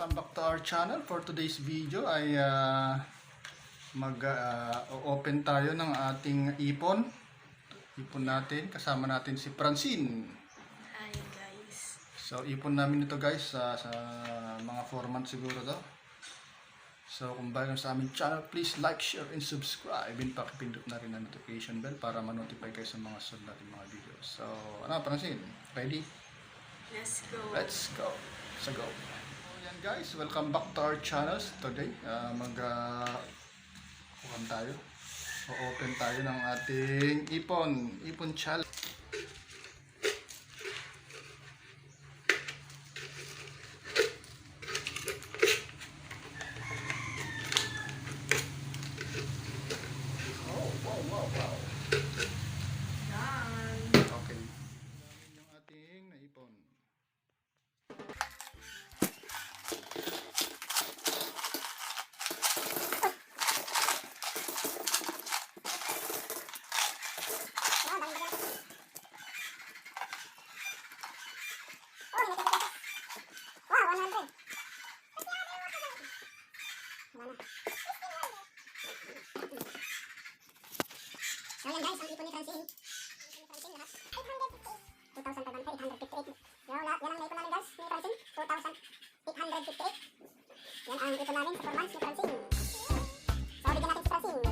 welcome back to our channel. For today's video ay mag-open tayo ng ating ipon. Ipon natin, kasama natin si Francine. Hi guys. So ipon namin ito guys sa mga 4 months siguro to. So kung bago sa aming channel, please like, share, and subscribe. And pakipindot na rin ang notification bell para ma-notify kayo sa mga sunod natin mga videos. So ano Francine, ready? Let's go. Let's go. So go. So yan guys, welcome back to our channels today. Open tayo ng ating ipon challenge. Oh, wow. Done. Okay. Yung ating naipon. So yan guys, ang ipon ni Francine. Lahat. 2,558. Yan ang naipon namin guys ni Francine. 2,858. Yan ang ipon namin sa 4 months ni Francine. So bigyan natin si Francine.